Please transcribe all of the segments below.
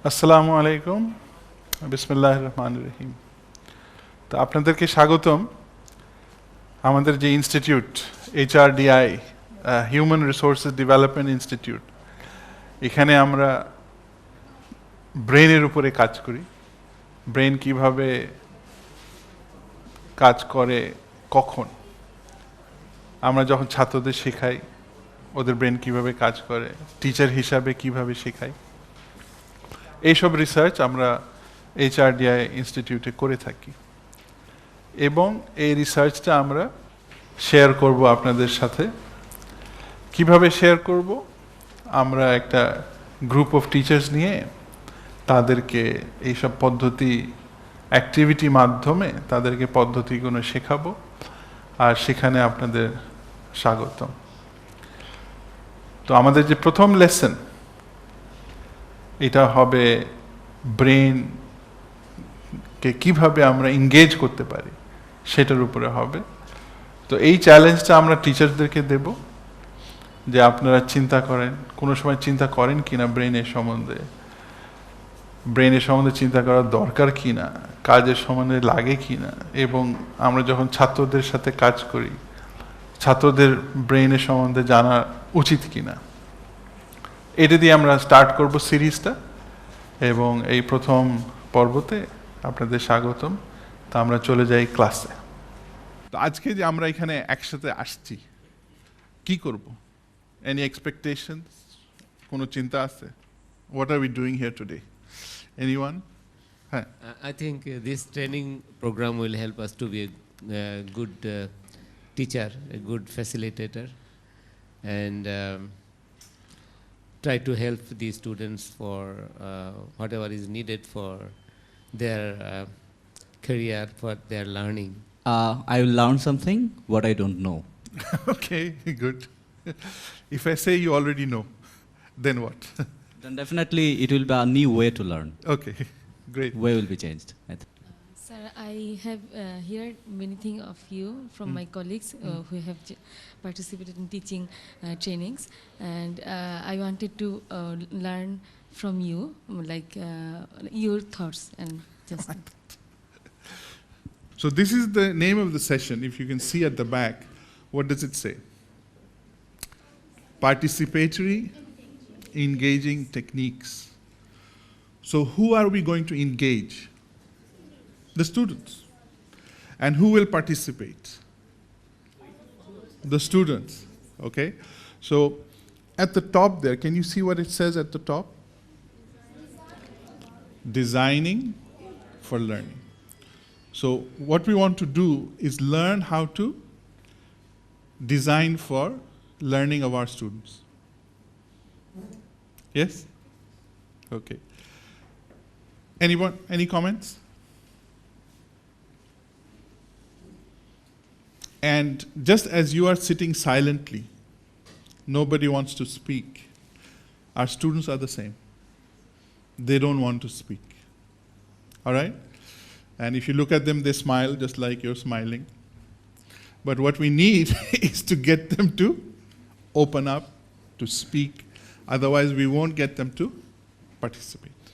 আসসালামু আলাইকুম, বিসমিল্লাহির রহমানির রহিম। তো আপনাদেরকে স্বাগতম আমাদের যে institute HRDI, human resources development institute. এখানে আমরা ব্রেনের উপরে কাজ করি। ব্রেন কিভাবে কাজ করে, কখন আমরা যখন ছাত্রদের শেখাই ওদের ব্রেন কিভাবে কাজ করে, টিচার হিসাবে কিভাবে শেখাই, এইসব রিসার্চ আমরা HRDI ইনস্টিটিউটে করে থাকি এবং এই রিসার্চটা আমরা শেয়ার করব আপনাদের সাথে। কিভাবে শেয়ার করব? আমরা একটা গ্রুপ অফ টিচার্স নিয়ে তাদেরকে এইসব পদ্ধতি অ্যাক্টিভিটি মাধ্যমে তাদেরকে পদ্ধতিগুলো শেখাবো, আর সেখানে আপনাদের স্বাগতম। তো আমাদের যে প্রথম লেসন, এটা হবে ব্রেনকে কিভাবে আমরা এনগেজ করতে পারি সেটার উপরে হবে। তো এই চ্যালেঞ্জটা আমরা টিচারদেরকে দেব যে আপনারা চিন্তা করেন, কোনো সময় চিন্তা করেন কিনা ব্রেনের সম্বন্ধে চিন্তা করার দরকার কিনা, কাজের সম্বন্ধে লাগে কিনা, এবং আমরা যখন ছাত্রদের সাথে কাজ করি ছাত্রদের ব্রেনের সম্বন্ধে জানা উচিত কিনা। এটা দিয়ে আমরা স্টার্ট করব সিরিজটা, এবং এই প্রথম পর্বতে আপনাদের স্বাগতম। তা আমরা চলে যাই ক্লাসে। তো আজকে যে আমরা এখানে একসাথে আসছি, কি করব? Any expectations? কোনো চিন্তা আছে? What are we doing here today? Anyone? হ্যাঁ, I think this training program will help us to be a good teacher, a good facilitator, and try to help the students for whatever is needed for their career, for their learning. I will learn something what I don't know. okay, good. If I say you already know, then what? Then definitely it will be a new way to learn. Okay, great. Way will be changed. Sir, I have heard many things of you from my colleagues who have participated in teaching trainings, and I wanted to learn from you, like your thoughts and just. So this is the name of the session. If you can see at the back, what does it say? Participatory engaging techniques. So who are we going to engage? The students. And who will participate? The students. Okay? So at the top there, can you see what it says at the top? Designing for learning. So what we want to do is learn how to design for learning of our students. Yes? Okay. Anyone, any comments? And just as you are sitting silently, nobody wants to speak, our students are the same. They don't want to speak. All right? And if you look at them, they smile just like you're smiling. But what we need is to get them to open up, to speak. Otherwise, we won't get them to participate.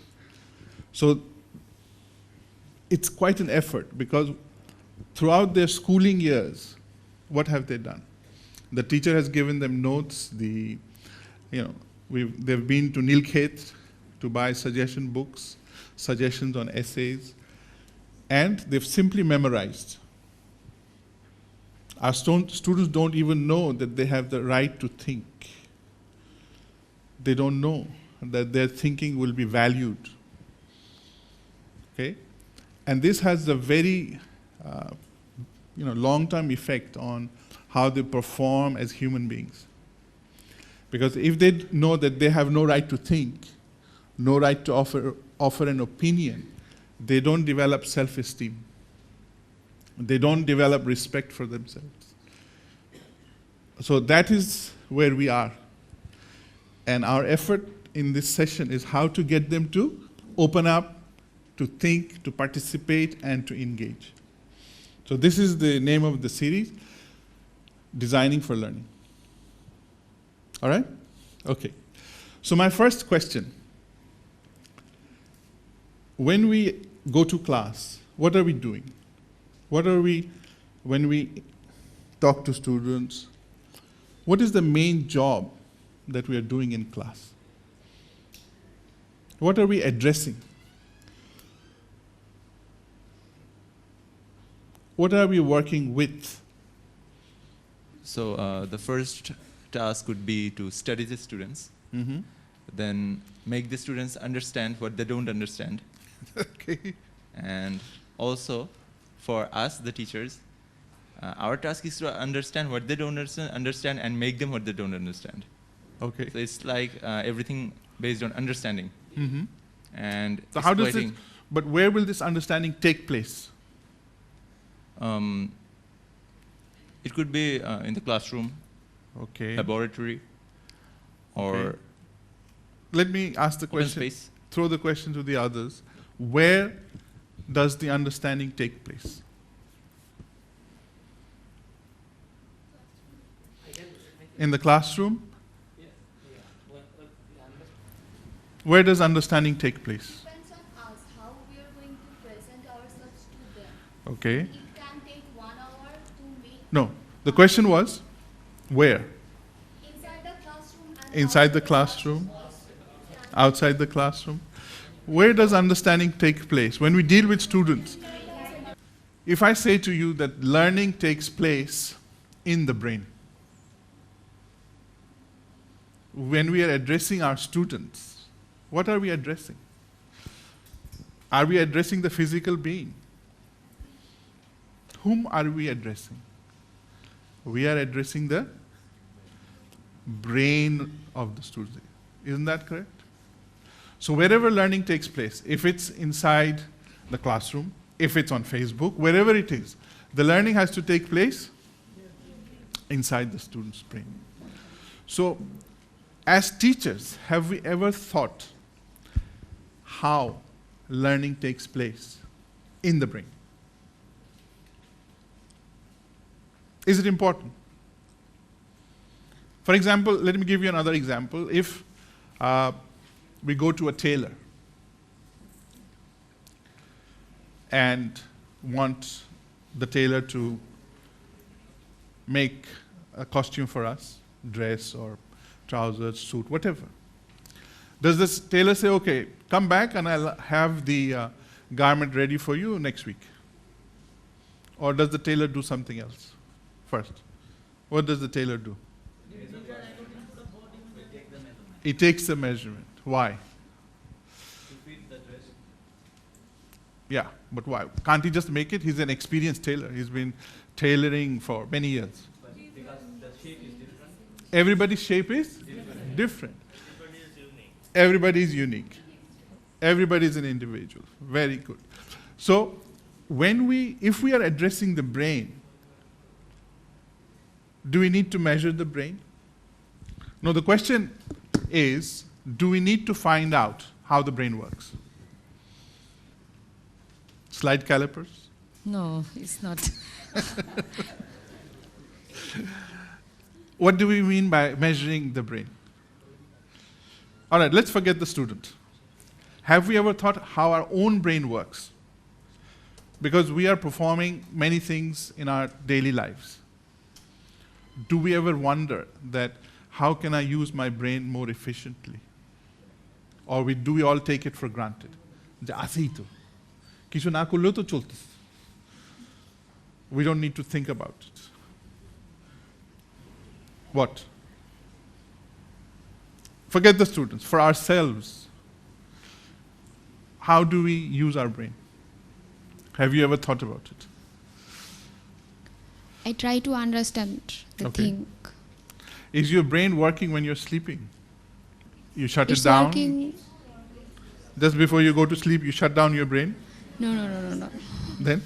So it's quite an effort, because throughout their schooling years, what have they done? The teacher has given them notes. They've been to Nilkhet to buy suggestion books, suggestions on essays, and they've simply memorized. Our students don't even know that they have the right to think. They don't know that their thinking will be valued. Okay? And this has a very long-term effect on how they perform as human beings. Because if they know that they have no right to think, no right to offer an opinion, they don't develop self-esteem. They don't develop respect for themselves. So that is where we are. And our effort in this session is how to get them to open up, to think, to participate, and to engage. So this is the name of the series, Designing for Learning. All right? Okay. So my first question, when we go to class, what are we doing? What are we, when we talk to students, what is the main job that we are doing in class? What are we addressing? What are we working with? So the first task would be to study the students, then make the students understand what they don't understand. Okay. And also, for us, the teachers, our task is to understand what they don't understand and make them what they don't understand. Okay. So it's like everything based on understanding. And So how does it, exploiting, but where will this understanding take place? it could be in the classroom, Okay. laboratory, or Okay. Let me ask the open question, space. throw the question to the others. Where does the understanding take place? In the classroom? Where does understanding take place? Depends on us, how we are going to present ourselves to them. Okay. It can take 1 hour to make No. The question was, where? inside the classroom and Inside the outside classroom? Outside the classroom? Where does understanding take place? When we deal with students, if I say to you that learning takes place in the brain, when we are addressing our students, what are we addressing? Are we addressing the physical being? Whom are we addressing? We are addressing the brain of the student. Isn't that correct? So wherever learning takes place, if it's inside the classroom, if it's on Facebook, wherever it is, the learning has to take place inside the student's brain. So as teachers, have we ever thought how learning takes place in the brain? Is it important? For example, let me give you another example. If we go to a tailor and want the tailor to make a costume for us, dress or trousers, suit, whatever. Does this tailor say, okay, come back and I'll have the garment ready for you next week? Or does the tailor do something else first? What does the tailor do? He takes the measurement. Why? Yeah, but why? Can't he just make it? He's an experienced tailor. He's been tailoring for many years. Everybody's shape is different. Everybody is unique. Everybody is an individual. Very good. So, if we are addressing the brain, do we need to measure the brain? No, the question is, do we need to find out how the brain works? Slide calipers? No, it's not. What do we mean by measuring the brain? All right, let's forget the student. Have we ever thought how our own brain works? Because we are performing many things in our daily lives. Do we ever wonder that how can I use my brain more efficiently? Or do we all take it for granted? যে আছেই তো কিছু না করলেও তো চলতেছে. We don't need to think about it. What? Forget the students. For ourselves, how do we use our brain? Have you ever thought about it? I try to understand the Okay. thing. Is your brain working when you're sleeping? You shut It's it down? working. Just before you go to sleep, you shut down your brain? No. Then?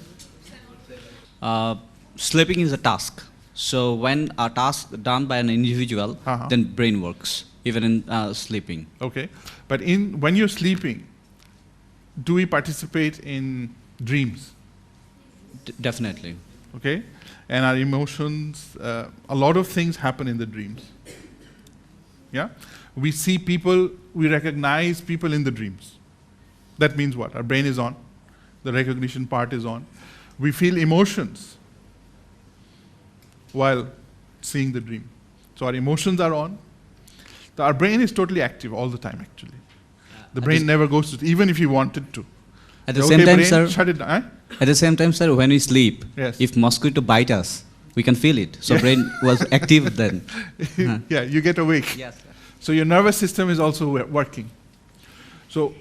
Sleeping is a task. So when a task done by an individual, then brain works, even in sleeping. Okay. But when you're sleeping, do we participate in dreams? Definitely. Okay? And our emotions, a lot of things happen in the dreams. Yeah? We see people, we recognize people in the dreams. That means what? Our brain is on. The recognition part is on. We feel emotions while seeing the dream. So our emotions are on. So our brain is totally active all the time, actually. The brain never goes to, even if you wanted to. At the same time, brain, sir, shut it down. at the same time, sir, when we sleep, Yes. if mosquito bite us, we can feel it. So brain was active then. Yeah, you get awake. Yes, sir. So your nervous system is also working. So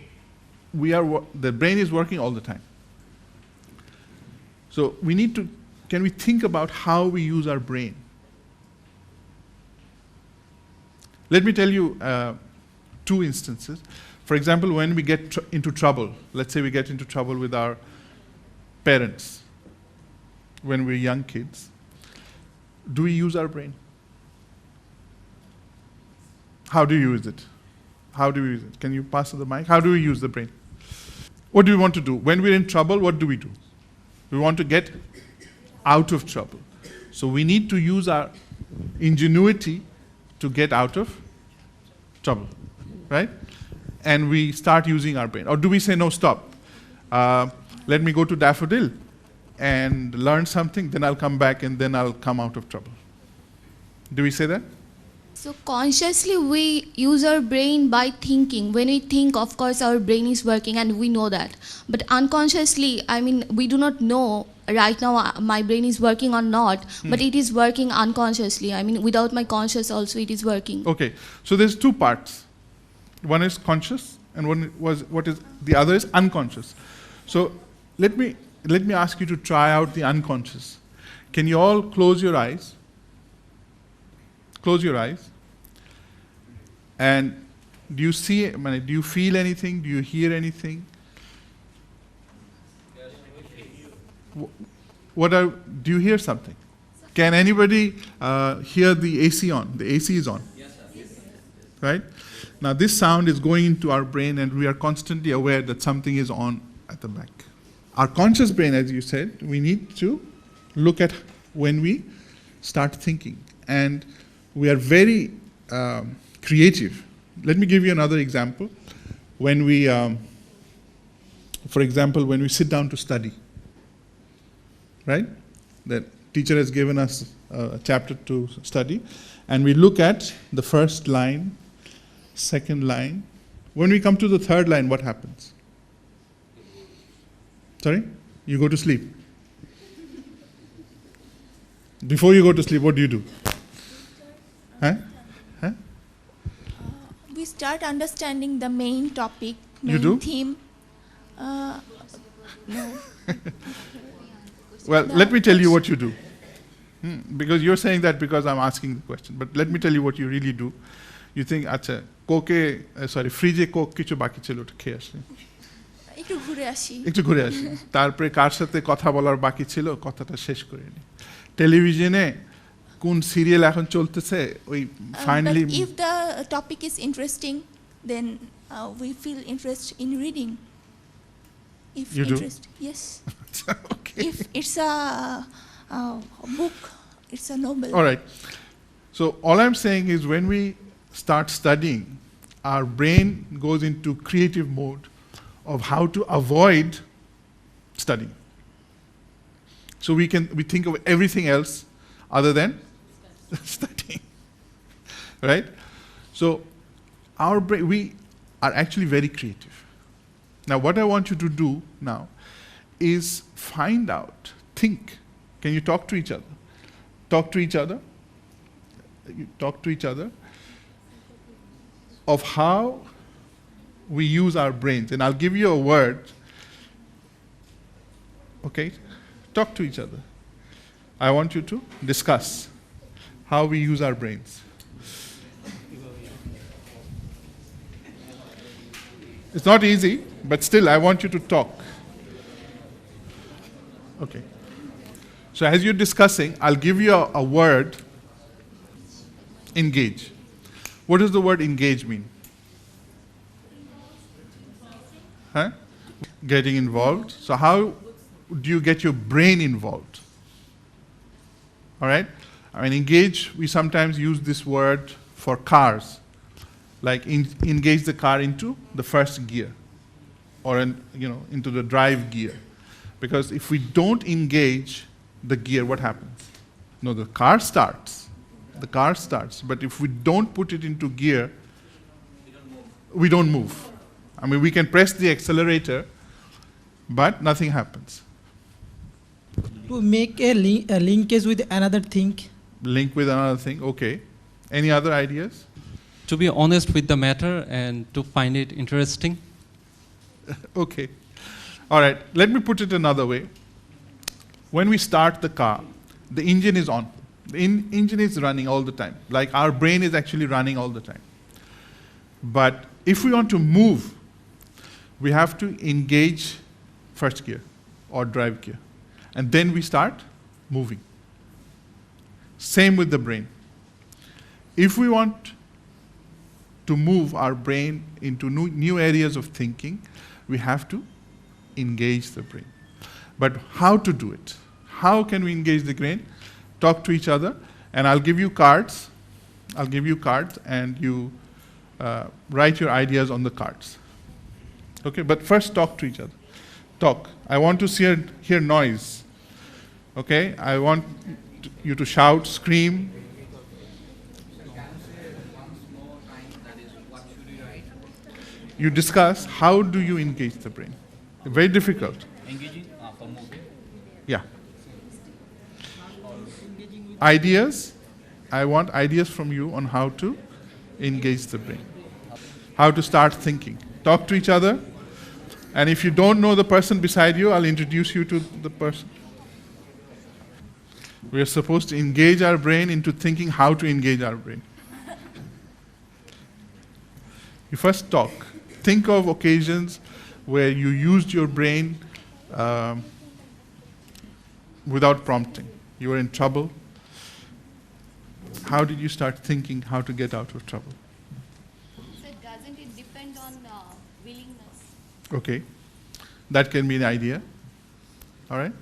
the brain is working all the time. So we need to, can we think about how we use our brain? Let me tell you 2 instances. For example, when we get into trouble, let's say we get into trouble with our parents when we're young kids, do we use our brain? How do you use it? How do we use it? Can you pass the mic? How do we use the brain? What do we want to do? When we're in trouble, what do? We want to get out of trouble. So we need to use our ingenuity to get out of trouble, right? And we start using our brain. Or do we say, no, stop. Let me go to Daffodil and learn something, then I'll come back and then I'll come out of trouble. Do we say that? So consciously we use our brain by thinking. When we think, of course, our brain is working and we know that. But unconsciously, I mean, we do not know right now my brain is working or not, but it is working unconsciously. I mean, without my conscious also it is working. Okay, so there's 2 parts. One is conscious and the other is unconscious. So let me ask you to try out the unconscious. Can you all close your eyes? Close your eyes. And do you feel anything? Do you hear anything? Do you hear something? Can anybody hear the AC on? The AC is on. Yes, sir. Right? Now this sound is going into our brain and we are constantly aware that something is on at the back. Our conscious brain, as you said, we need to look at when we start thinking. And we are very creative. Let me give you another example. When we, for example, when we sit down to study, right? The teacher has given us a chapter to study, and we look at the first line, second line. When we come to the third line, what happens? Sorry? You go to sleep. Before you go to sleep, what do you do? Huh? Huh? We start understanding the main topic, You do? main theme. No. Well, let me tell you what you do. Because you're saying that because I'm asking the question. But let me tell you what you really do. You think, acha, fridge coke kichu baki chilo to খেয়ে আসি। একটু ঘুরে আসি। একটু ঘুরে আসি। তারপরে কার সাথে কথা বলার বাকি ছিল, কথাটা শেষ করে নি। টেলিভিশনে কোন সিরিয়াল এখন চলতেছে, ওই finally But if the topic is interesting, then we feel interest in reading. If You do? interest, yes. Okay. If it's a book, it's a novel. All right. So all I'm saying is when we start studying, our brain goes into creative mode of how to avoid studying. So we think of everything else other than studying, right? So our brain, we are actually very creative. Now what I want you to do now is find out, think. Can you talk to each other? Talk to each other. You talk to each other of how we use our brains. And I'll give you a word. Okay? Talk to each other. I want you to discuss how we use our brains. It's not easy, but still I want you to talk. Okay. So as you're discussing, I'll give you a word, engage. What does the word engage mean? Huh? Getting involved. So how do you get your brain involved? All right? I mean, engage, we sometimes use this word for cars. Like engage the car into the first gear. or into the drive gear. Because if we don't engage the gear, what happens? No, the car starts. The car starts. But if we don't put it into gear, we don't move. I mean, we can press the accelerator, but nothing happens. To make a linkage with another thing. Link with another thing, okay. Any other ideas? To be honest with the matter and to find it interesting. Okay. All right, let me put it another way. When we start the car, the engine is on. The engine is running all the time. Like our brain is actually running all the time. But if we want to move, we have to engage first gear or drive gear. And then we start moving. Same with the brain. If we want to move our brain into new areas of thinking, we have to engage the brain. But how to do it? How can we engage the brain? Talk to each other, and I'll give you cards. I'll give you cards, and you write your ideas on the cards. Okay, but first talk to each other. Talk. I want to hear noise. Okay, I want you to shout, scream. You discuss how do you engage the brain. Very difficult. Engaging for moving. Yeah. Ideas. I want ideas from you on how to engage the brain. How to start thinking. Talk to each other. And if you don't know the person beside you, I'll introduce you to the person. We are supposed to engage our brain into thinking how to engage our brain. You first talk. Think of occasions where you used your brain without prompting. You were in trouble. How did you start thinking how to get out of trouble? So doesn't it depend on willingness? Okay. That can be an idea. All right?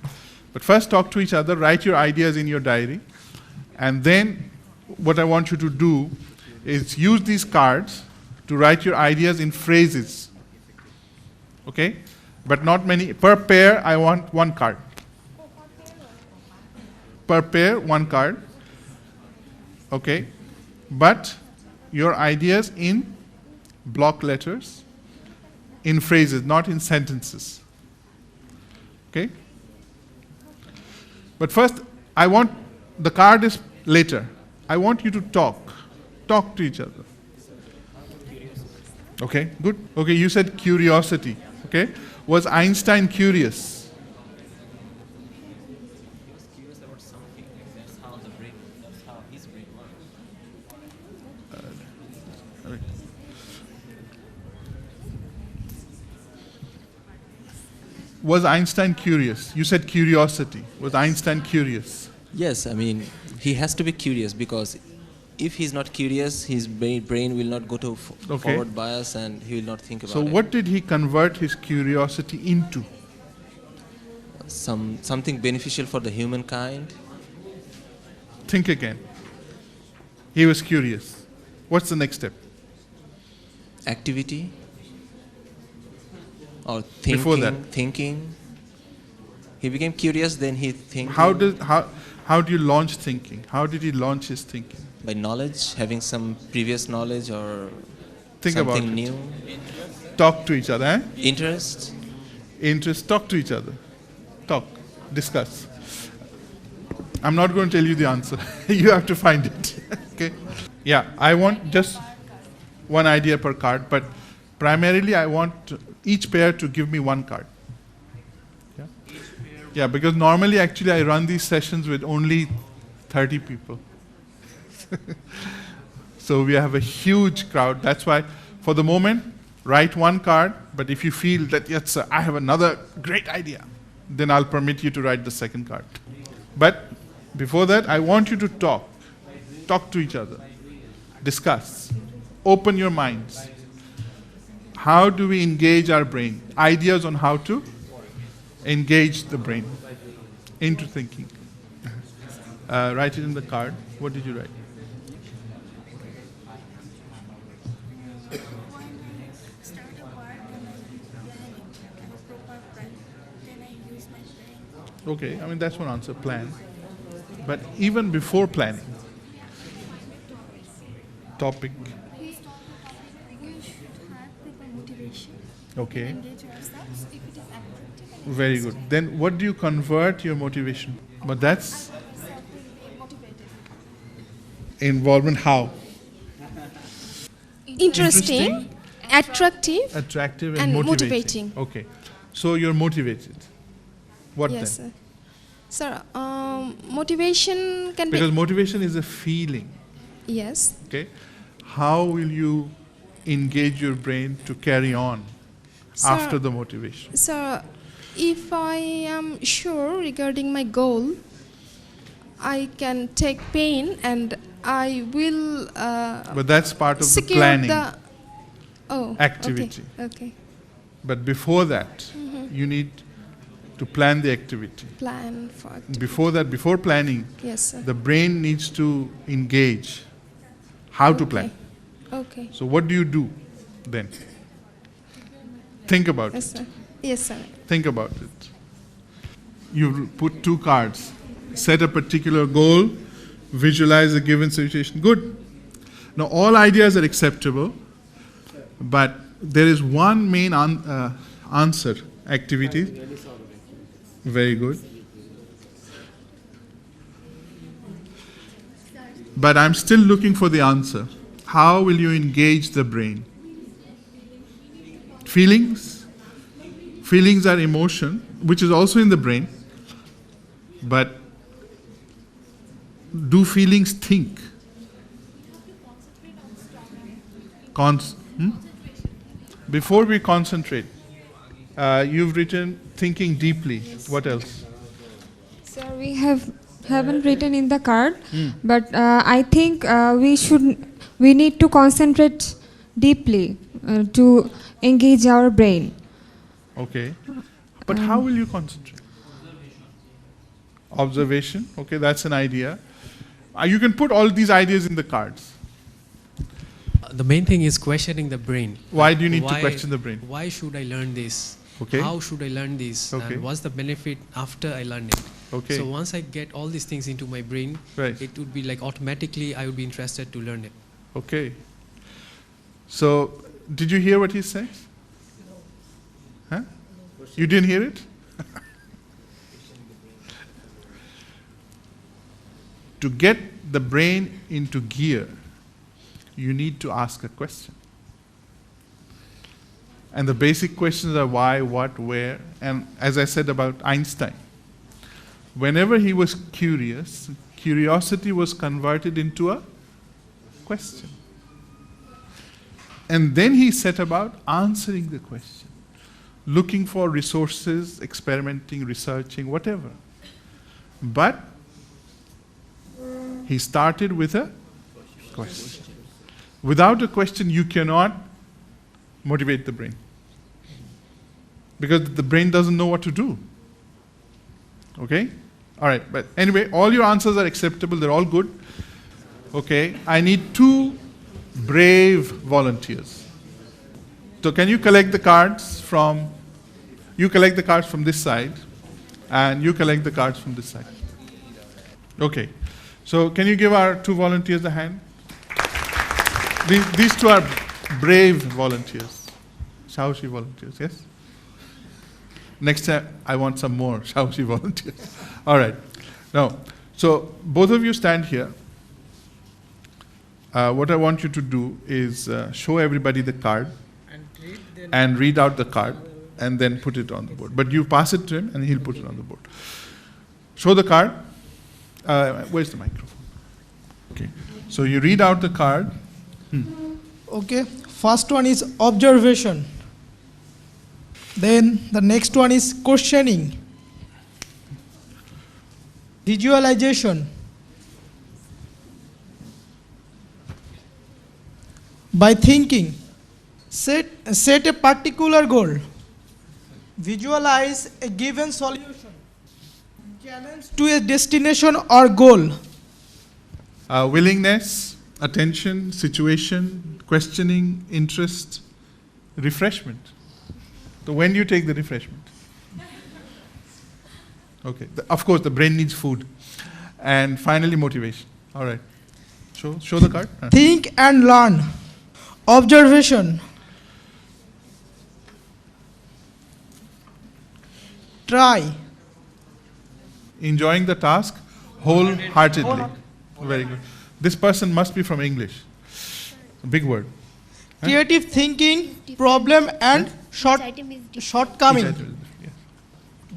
But first talk to each other, write your ideas in your diary, and then what I want you to do is use these cards to write your ideas in phrases. Okay? But not many. Per pair, I want one card. Per pair, one card. Okay? But your ideas in block letters, in phrases, not in sentences. Okay? But first, I want, the card is later. I want you to talk. Talk to each other. Okay, good. Okay, you said curiosity. Okay, was Einstein curious? He was curious about something. That's how his brain works. Was Einstein curious? You said curiosity. Was Einstein curious? Yes, I mean, he has to be curious because if he's not curious, his brain will not go to forward bias and he will not think about it. So what did he convert his curiosity into? Something beneficial for the humankind. Think again. He was curious. What's the next step? Activity. Or thinking. Before that? Thinking. He became curious, then he thinking. How do you launch thinking? How did he launch his thinking? By knowledge, having some previous knowledge or Think something about it. new. Talk to each other. Eh? Interest. Interest. Talk to each other. Talk. Discuss. I'm not going to tell you the answer. You have to find it. Okay? Yeah, I want just one idea per card, but primarily I want each pair to give me one card. Yeah? Yeah, because normally actually I run these sessions with only 30 people. So we have a huge crowd. That's why, for the moment, write one card, but if you feel that, yes, sir, I have another great idea, then I'll permit you to write the second card. But before that, I want you to talk. Talk to each other. Discuss. Open your minds. How do we engage our brain? Ideas on how to engage the brain into thinking. Write it in the card. What did you write? Okay, I mean, that's one answer, plan. But even before planning, topic. Okay. Very good. Then what do you convert your motivation? But that's involvement how? Interesting, attractive, attractive and motivating. Okay. So you're motivated. What yes, then? sir. Motivation can Because be. motivation is a feeling. Yes. Okay. How will you engage your brain to carry on after the motivation? Sir, if I am sure regarding my goal, I can take pain and I will But that's part of the secure planning the activity. Okay. But before that, you need to plan the activity. Plan for activity. Before that, before planning, Yes, sir. the brain needs to engage how to plan. Okay. So what do you do then? Think about Yes, it. sir. Yes, sir. Think about it. You put 2 cards, set a particular goal, visualize a given situation. Good. Now all ideas are acceptable, but there is one main answer, activity. Very good. But I'm still looking for the answer. How will you engage the brain? Feelings? Feelings are emotion, which is also in the brain. But do feelings think? Before we concentrate, you've written thinking deeply. What else? Sir, we haven't written in the card, but I think we need to concentrate deeply to engage our brain. Okay. But how will you concentrate? Observation. Okay, that's an idea. You can put all these ideas in the cards. The main thing is questioning the brain. Why do you need to question the brain? Why should I learn this? Okay. How should I learn this? Okay. And what's the benefit after I learn it? Okay. So once I get all these things into my brain, right, it would be like automatically I would be interested to learn it. Okay. So, did you hear what he said? Huh? You didn't hear it? To get the brain into gear, you need to ask a question. And the basic questions are why, what, where, and as I said about Einstein, whenever he was curious, curiosity was converted into a question. And then he set about answering the question, looking for resources, experimenting, researching, whatever. But he started with a question. Without a question, you cannot motivate the brain. Because the brain doesn't know what to do. Okay? All right, but anyway, all your answers are acceptable, they're all good. Okay, I need 2 brave volunteers. So can you collect the cards from, you collect the cards from this side, and you collect the cards from this side. Okay, so can you give our 2 volunteers a hand? These 2 are brave volunteers, Shaoshi volunteers, yes? Next time, I want some more Shaoshi volunteers. All right. Now, so both of you stand here. What I want you to do is show everybody the card and read out the card and then put it on the board. But you pass it to him and he'll put it on the board. Show the card. Where's the microphone? Okay. So you read out the card. Okay. First one is observation. Then the next one is questioning. Visualization. By thinking. Set a particular goal. Visualize a given solution. Challenge to a destination or goal. Willingness, attention, situation, questioning, interest, refreshment. So when do you take the refreshment? Okay. Of course, the brain needs food. And finally, motivation. All right. Show the card. Think and learn. Observation. Try. Enjoying the task wholeheartedly. Very good. This person must be from English. A big word. Creative thinking, problem and shortcoming.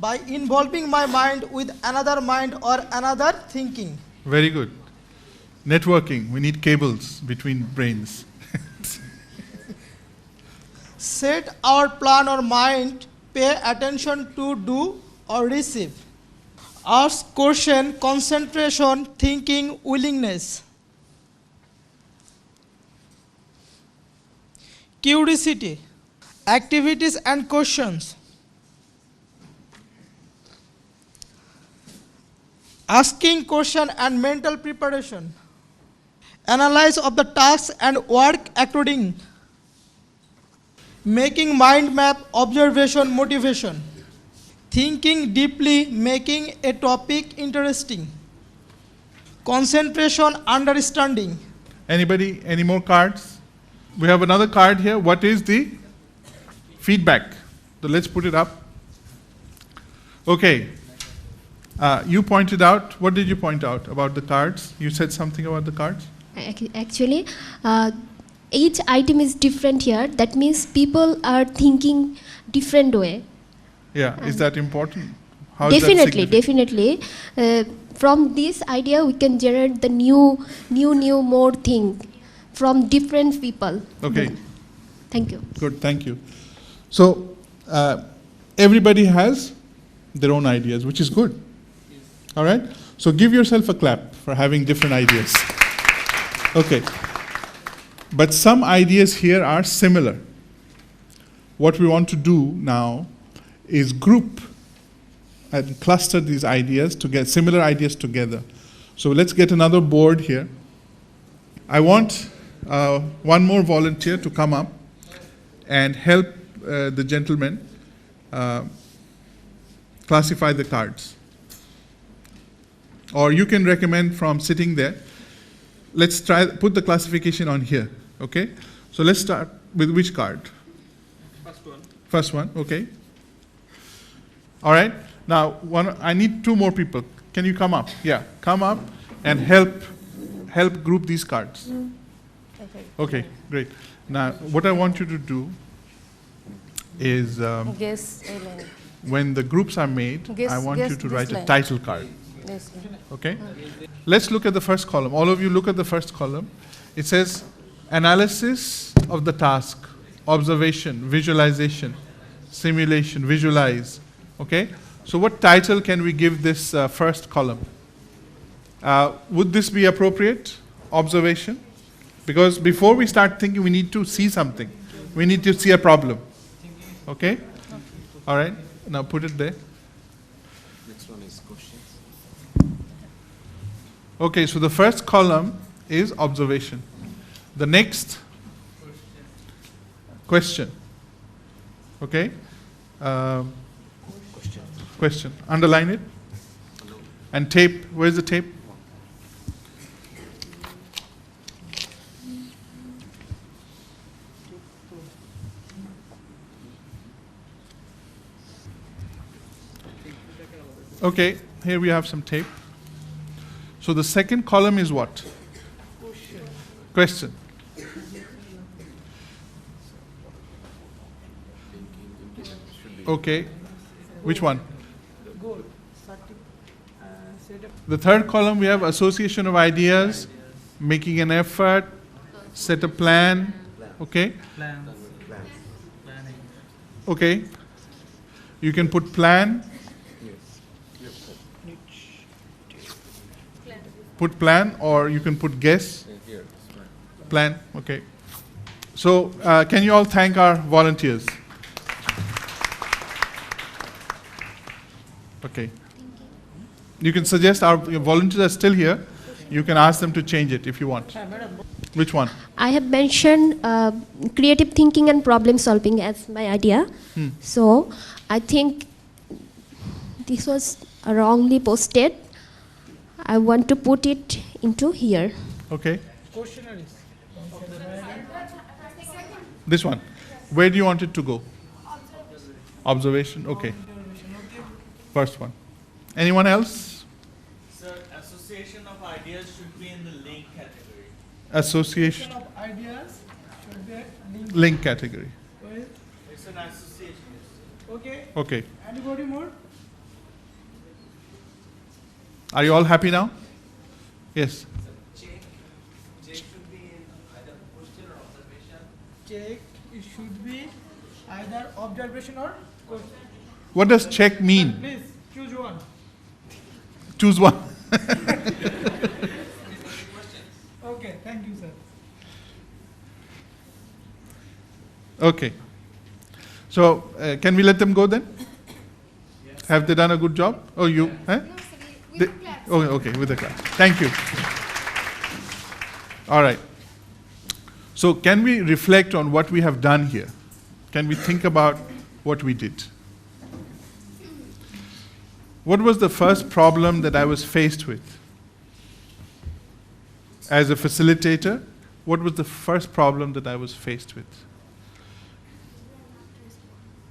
By involving my mind with another mind or another thinking. Very good. Networking. We need cables between brains. Set our plan or mind, pay attention to do or receive. Ask question, concentration, thinking, willingness. Curiosity, activities and questions. Asking question and mental preparation. Analyze of the tasks and work according. Making mind map, observation, motivation. Thinking deeply, making a topic interesting. Concentration, understanding. Anybody, any more cards? We have another card here. What is the feedback? So let's put it up. Okay. You pointed out, what did you point out about the cards? You said something about the cards? Actually, each item is different here. That means people are thinking different way. Yeah, is that important? How is that Definitely, significant? definitely. From this idea, we can generate the new more thing from different people. Okay. Thank you. Good, thank you. So, everybody has their own ideas, which is good. All right? So give yourself a clap for having different ideas. Okay. But some ideas here are similar. What we want to do now is group and cluster these ideas to get similar ideas together. So let's get another board here. I want one more volunteer to come up and help the gentleman classify the cards. Or you can recommend from sitting there. Let's put the classification on here, okay? So let's start with which card? First one, okay. All right, now I need two more people. Can you come up? Yeah, come up and help group these cards. Okay, great. Now, what I want you to do is, when the groups are made, I want you to write a title card. Okay? Let's look at the first column. All of you look at the first column. It says analysis of the task, observation, visualization, simulation, visualize. Okay? So what title can we give this first column? Would this be appropriate? Observation? Because before we start thinking, we need to see something. We need to see a problem. Okay? All right? Now put it there. Next one is questions. Okay, so the first column is observation. The next, question. Okay? Question. Underline it. And tape. Where's the tape? Okay, here we have some tape. So the second column is what? Question. Okay, which one? The third column we have association of ideas, making an effort, set a plan. Okay? Okay. You can put plan. Put plan, or you can put guess. Plan, okay. So can you all thank our volunteers? Okay. You can suggest our volunteers are still here. You can ask them to change it if you want. Which one? I have mentioned creative thinking and problem solving as my idea. So I think this was wrongly posted. I want to put it into here. Okay. This one. Where do you want it to go? Observation. Okay. First one. Anyone else? Sir, association of ideas should be in the link category. Association of ideas should be link category. It's an association. Okay. Okay. Anybody more? Are you all happy now? Yes. Check should be in either question or observation. Check, it should be either observation or question. What does check mean? Please choose one. Choose one. Okay, thank you, sir. Okay. So, can we let them go then? Yes. Have they done a good job? Oh, you? No, sir, okay, with the class. Thank you. All right. So, can we reflect on what we have done here? Can we think about what we did? What was the first problem that I was faced with? As a facilitator, what was the first problem that I was faced with?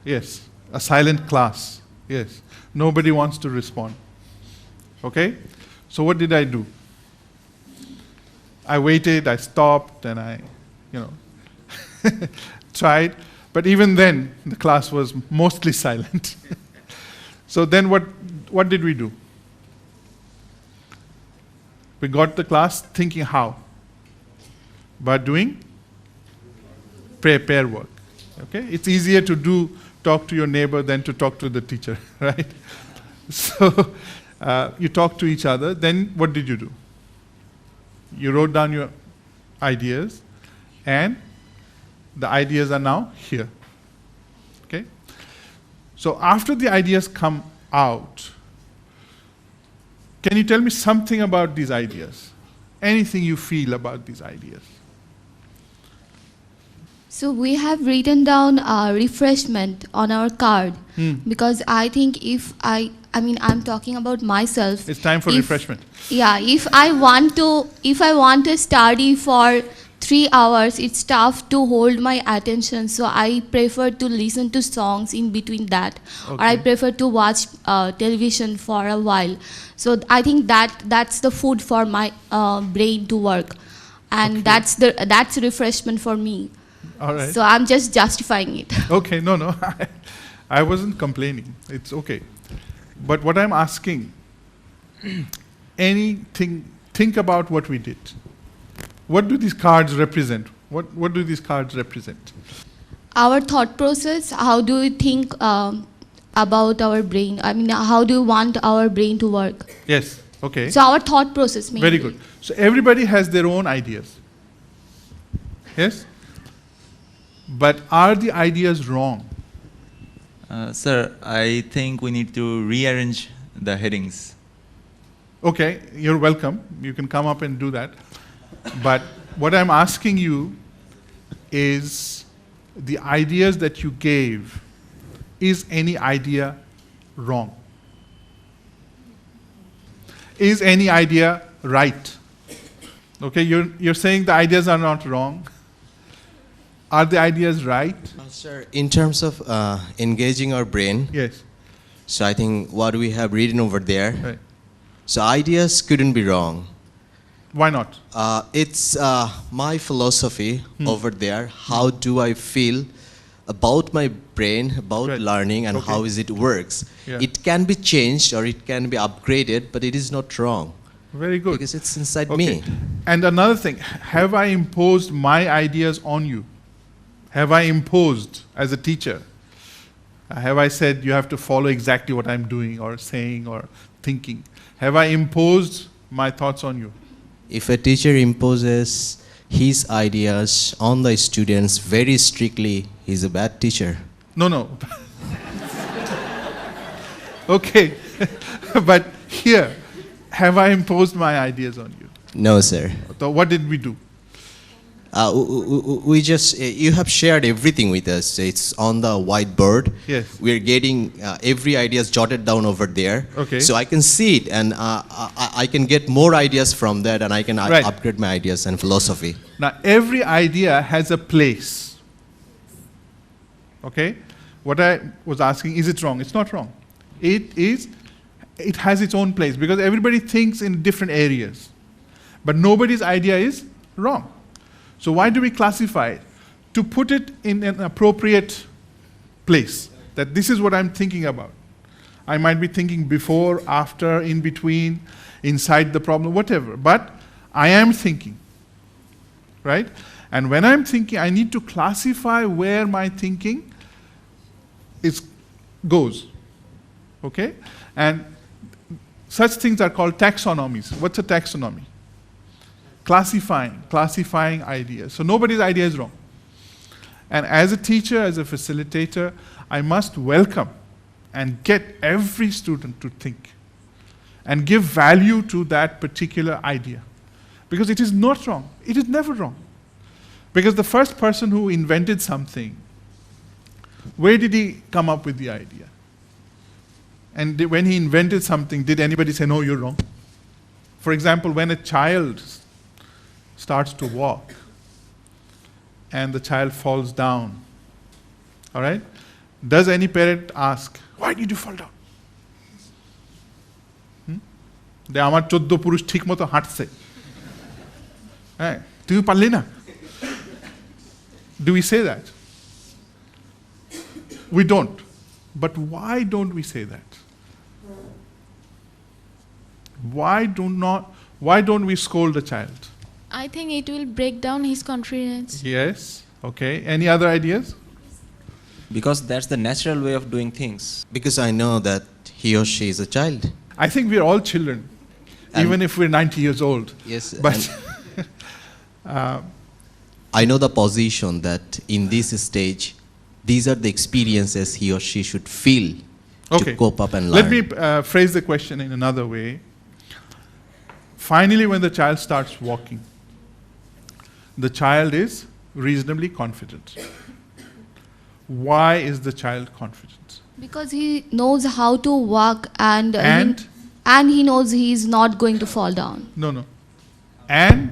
Yes, a silent class. Yes, nobody wants to respond. Okay? So what did I do? I waited, I stopped, and I, tried. But even then, the class was mostly silent. So then what did we do? We got the class thinking how? By doing pair work. Okay? It's easier to talk to your neighbor than to talk to the teacher, right? So you talk to each other. Then what did you do? You wrote down your ideas, and the ideas are now here. Okay? So after the ideas come out, can you tell me something about these ideas? Anything you feel about these ideas? So we have written down refreshment on our card because I think I'm talking about myself. It's time for refreshment. Yeah, if I want to study for 3 hours, it's tough to hold my attention. So I prefer to listen to songs in between that, or I prefer to watch television for a while. So I think that's the food for my brain to work, and that's refreshment for me. All right. So I'm just justifying it. Okay, no. I wasn't complaining. It's okay. But what I'm asking, think about what we did. What do these cards represent? What do these cards represent? Our thought process, how do we think about our brain? How do we want our brain to work? Yes, okay. So our thought process mainly. Very good. So everybody has their own ideas. Yes? But are the ideas wrong? Sir, I think we need to rearrange the headings. Okay, you're welcome. You can come up and do that. But what I'm asking you is the ideas that you gave, is any idea wrong? Is any idea right? Okay, you're saying the ideas are not wrong. Are the ideas right? Sir, in terms of engaging our brain, yes. So I think what we have written over there, right. So ideas couldn't be wrong. Why not? It's my philosophy over there. How do I feel about my brain, about learning, and how is it works? Yeah. It can be changed or it can be upgraded, but it is not wrong. Very good. Because it's inside me. And another thing, have I imposed my ideas on you? Have I imposed as a teacher? Have I said you have to follow exactly what I'm doing or saying or thinking? Have I imposed my thoughts on you? If a teacher imposes his ideas on the students very strictly, he's a bad teacher. No. Okay. But here, have I imposed my ideas on you? No, sir. So what did we do? we just, you have shared everything with us. It's on the whiteboard. Yes. We're getting every ideas jotted down over there. Okay. So I can see it, and I can get more ideas from that, and I can upgrade my ideas and philosophy. Now, every idea has a place. Okay? What I was asking, is it wrong? It's not wrong. It has its own place, because everybody thinks in different areas. But nobody's idea is wrong. So why do we classify it? To put it in an appropriate place, that this is what I'm thinking about. I might be thinking before, after, in between, inside the problem, whatever. But I am thinking, right? And when I'm thinking, I need to classify where my thinking goes, okay? And such things are called taxonomies. What's a taxonomy? Classifying ideas. So nobody's idea is wrong. And as a teacher, as a facilitator, I must welcome and get every student to think and give value to that particular idea. Because it is not wrong. It is never wrong. Because the first person who invented something, where did he come up with the idea? And when he invented something, did anybody say, no, you're wrong? For example, when a child starts to walk and the child falls down, all right? Does any parent ask, why did you fall down? যে আমার 14 পুরুষ ঠিক মতো হাঁটছে, হ্যাঁ তুই পারলি না? Do we say that? We don't. But why don't we say that? Why don't we scold a child? I think it will break down his confidence. Yes, okay. Any other ideas? Because that's the natural way of doing things. Because I know that he or she is a child. I think we're all children, even if we're 90 years old. Yes. But I know the position that in this stage, these are the experiences he or she should feel to cope up and learn. Let me phrase the question in another way. Finally, when the child starts walking, the child is reasonably confident. Why is the child confident? Because he knows how to walk, and he knows he is not going to fall down. No. And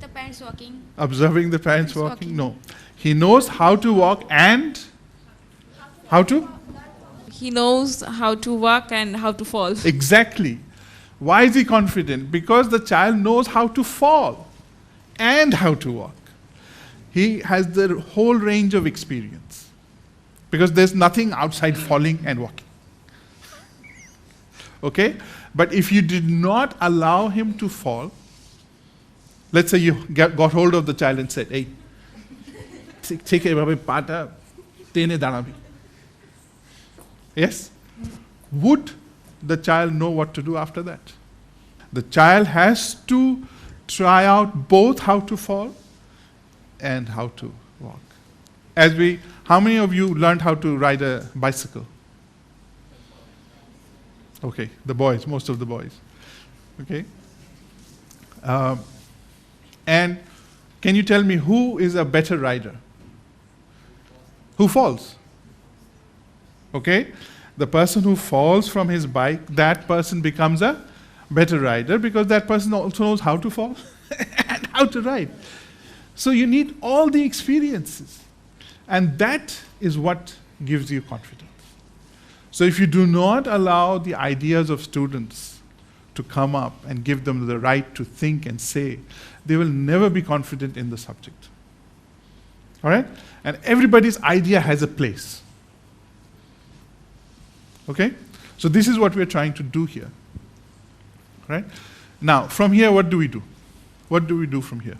The parents walking. Observing the parents walking? No. He knows how to walk and how to? He knows how to walk and how to fall. Exactly. Why is he confident? Because the child knows how to fall and how to walk. He has the whole range of experience. Because there's nothing outside falling and walking. Okay? But if you did not allow him to fall, let's say you got hold of the child and said, hey, take a pata, tene danabi. Yes? Would the child know what to do after that? The child has to try out both how to fall and how to walk. How many of you learned how to ride a bicycle? Okay, the boys, most of the boys. Okay? And can you tell me who is a better rider? Who falls? Okay? The person who falls from his bike, that person becomes a better rider because that person also knows how to fall and how to ride. So you need all the experiences. And that is what gives you confidence. So if you do not allow the ideas of students to come up and give them the right to think and say, they will never be confident in the subject. All right? And everybody's idea has a place. Okay? So this is what we're trying to do here. Right? Now, from here, what do we do? What do we do from here?